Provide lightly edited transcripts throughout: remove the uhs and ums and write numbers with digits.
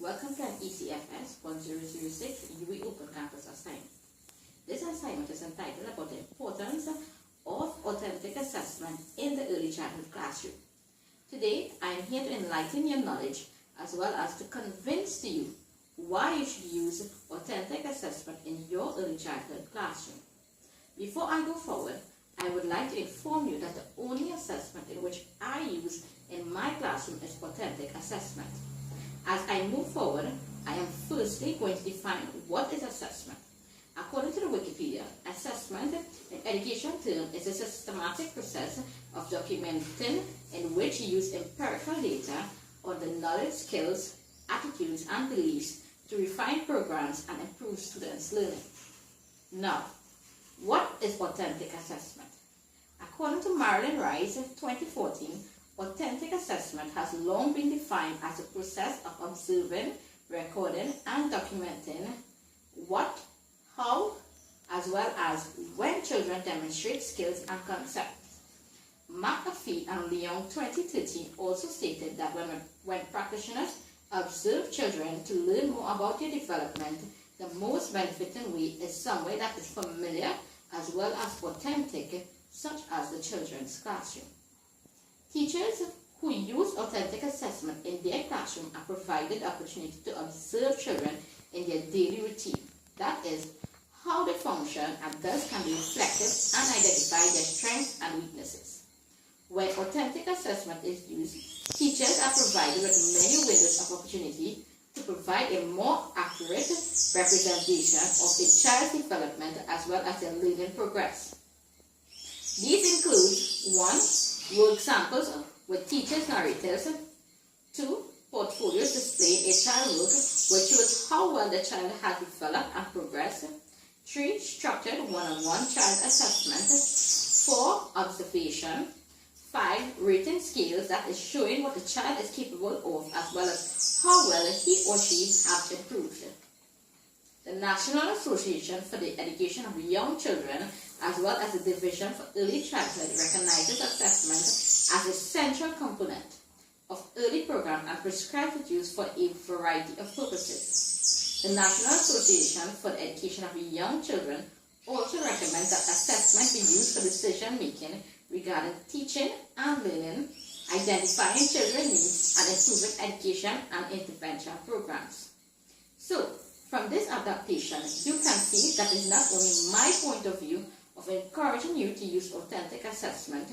Welcome to an ECFS 1006 UE Open Campus assignment. This assignment is entitled about the importance of authentic assessment in the early childhood classroom. Today, I am here to enlighten your knowledge as well as to convince to you why you should use authentic assessment in your early childhood classroom. Before I go forward, I would like to inform you that the only assessment in which I use in my classroom is authentic assessment. As I move forward, I am firstly going to define what is assessment. According to the Wikipedia, assessment in education term is a systematic process of documenting in which you use empirical data on the knowledge, skills, attitudes, and beliefs to refine programs and improve students' learning. Now, what is authentic assessment? According to Marilyn Rice, 2014, authentic assessment has long been defined as a process of observing, recording, and documenting what, how, as well as when children demonstrate skills and concepts. McAfee and Leong 2013 also stated that when practitioners observe children to learn more about their development, the most benefiting way is some way that is familiar as well as authentic, such as the children's classroom. Teachers who use authentic assessment in their classroom are provided the opportunity to observe children in their daily routine. That is, how they function, and thus can be reflective and identify their strengths and weaknesses. When authentic assessment is used, teachers are provided with many windows of opportunity to provide a more accurate representation of a child's development as well as their learning progress. These include 1. Work samples with teachers' narrators. 2. Portfolios displaying a child work which shows how well the child has developed and progressed. 3. Structured one-on-one child assessment. 4. Observation. 5. Rating scales that is showing what the child is capable of as well as how well he or she has improved. The National Association for the Education of Young Children as well as the Division for Early Childhood recognizes assessment as a central component of early program and prescribes its use for a variety of purposes. The National Association for the Education of Young Children also recommends that assessment be used for decision making regarding teaching and learning, identifying children's needs, and improving education and intervention programs. So, from this adaptation, you can see that it's not only my point of view of encouraging you to use authentic assessment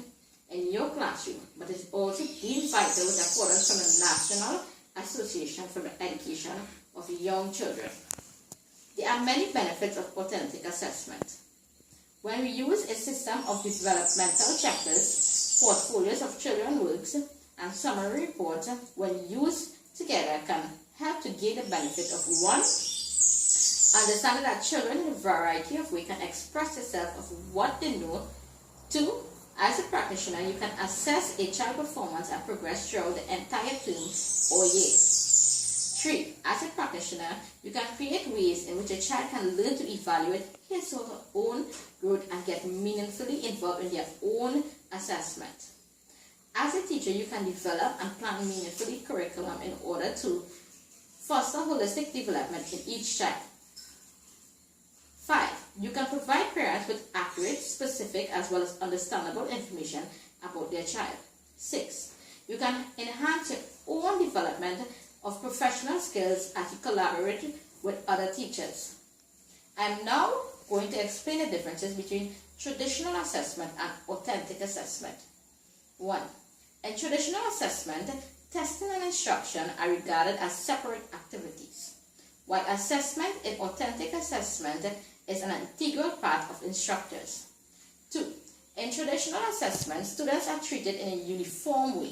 in your classroom, but it's also deemed vital with accordance from the National Association for the Education of Young Children. There are many benefits of authentic assessment. When we use a system of developmental checklists, portfolios of children's works, and summary reports, when used together, can help to gain the benefit of 1. Understanding that children in a variety of ways can express themselves of what they know. 2. As a practitioner, you can assess a child's performance and progress throughout the entire term or year. 3. As a practitioner, you can create ways in which a child can learn to evaluate his or her own growth and get meaningfully involved in their own assessment. As a teacher, you can develop and plan meaningfully curriculum in order to foster holistic development in each child. 5. You can provide parents with accurate, specific, as well as understandable information about their child. 6. You can enhance your own development of professional skills as you collaborate with other teachers. I am now going to explain the differences between traditional assessment and authentic assessment. 1. In traditional assessment, testing and instruction are regarded as separate activities, while assessment in authentic assessment is an integral part of instructors. 2. In traditional assessment, students are treated in a uniform way,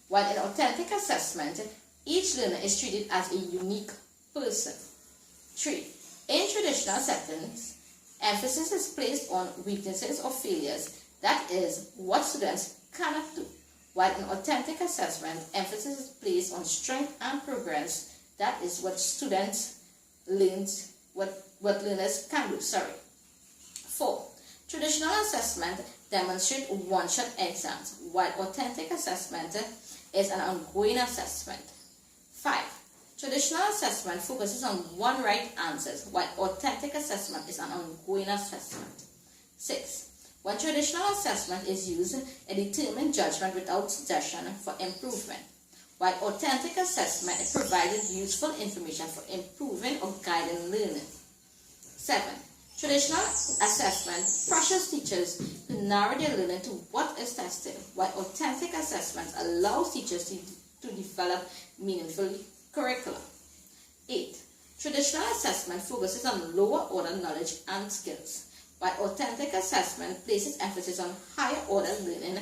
while in authentic assessment, each learner is treated as a unique person. 3. In traditional settings, emphasis is placed on weaknesses or failures, that is, what students cannot do, while in authentic assessment, emphasis is placed on strength and progress, that is, what students learn, what learners can do. 4. Traditional assessment demonstrates one-shot exams, while authentic assessment is an ongoing assessment. 5. Traditional assessment focuses on one right answers, while authentic assessment is an ongoing assessment. 6. When traditional assessment is used, it determines judgment without suggestion for improvement, while authentic assessment it provided useful information for improving or guiding learning. 7. Traditional assessment pressures teachers to narrow their learning to what is tested, while authentic assessment allows teachers to develop meaningful curriculum. 8. Traditional assessment focuses on lower order knowledge and skills, while authentic assessment places emphasis on higher order learning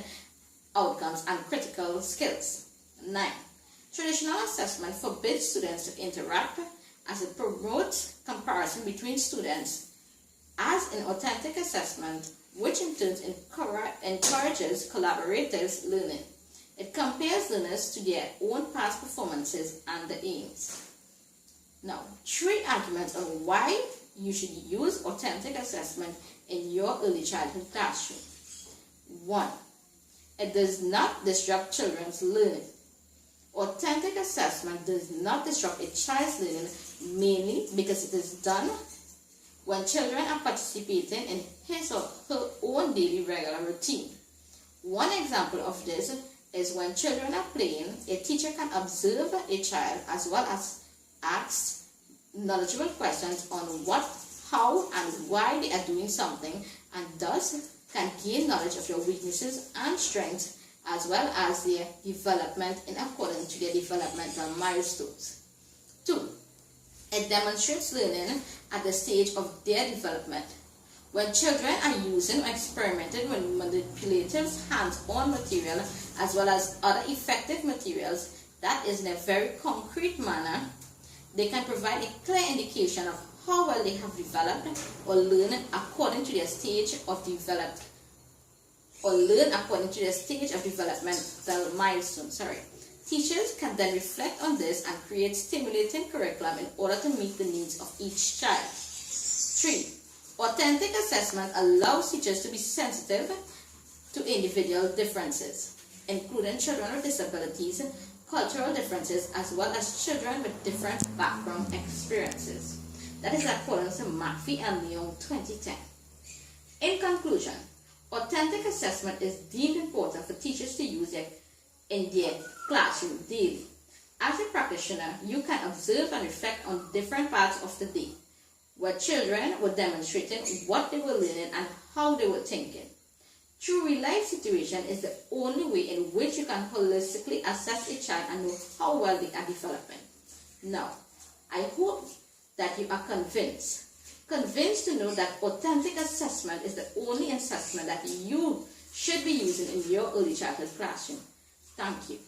outcomes and critical skills. 9. Traditional assessment forbids students to interact as it promotes comparison between students, as in authentic assessment, which in turn encourages collaborative learning. It compares learners to their own past performances and the aims. Now, 3 arguments on why you should use authentic assessment in your early childhood classroom. 1. It does not disrupt children's learning. Authentic assessment does not disrupt a child's learning, mainly because it is done when children are participating in his or her own daily regular routine. One example of this is when children are playing, a teacher can observe a child as well as ask knowledgeable questions on what, how, and why they are doing something, and thus can gain knowledge of your weaknesses and strengths as well as their development in accordance to their developmental milestones. 2. It demonstrates learning at the stage of their development. When children are using or experimenting with manipulative hands-on material as well as other effective materials, that is in a very concrete manner, they can provide a clear indication of how well they have developed or learned according to their stage of developmental milestone. Teachers can then reflect on this and create stimulating curriculum in order to meet the needs of each child. 3. Authentic assessment allows teachers to be sensitive to individual differences, including children with disabilities, cultural differences, as well as children with different background experiences. That is according to McPhee and Leon 2010. In conclusion, authentic assessment is deemed important for teachers to use in their classroom daily. As a practitioner, you can observe and reflect on different parts of the day, where children were demonstrating what they were learning and how they were thinking. True real-life situation is the only way in which you can holistically assess a child and know how well they are developing. Now, I hope that you are convinced to know that authentic assessment is the only assessment that you should be using in your early childhood classroom. Thank you.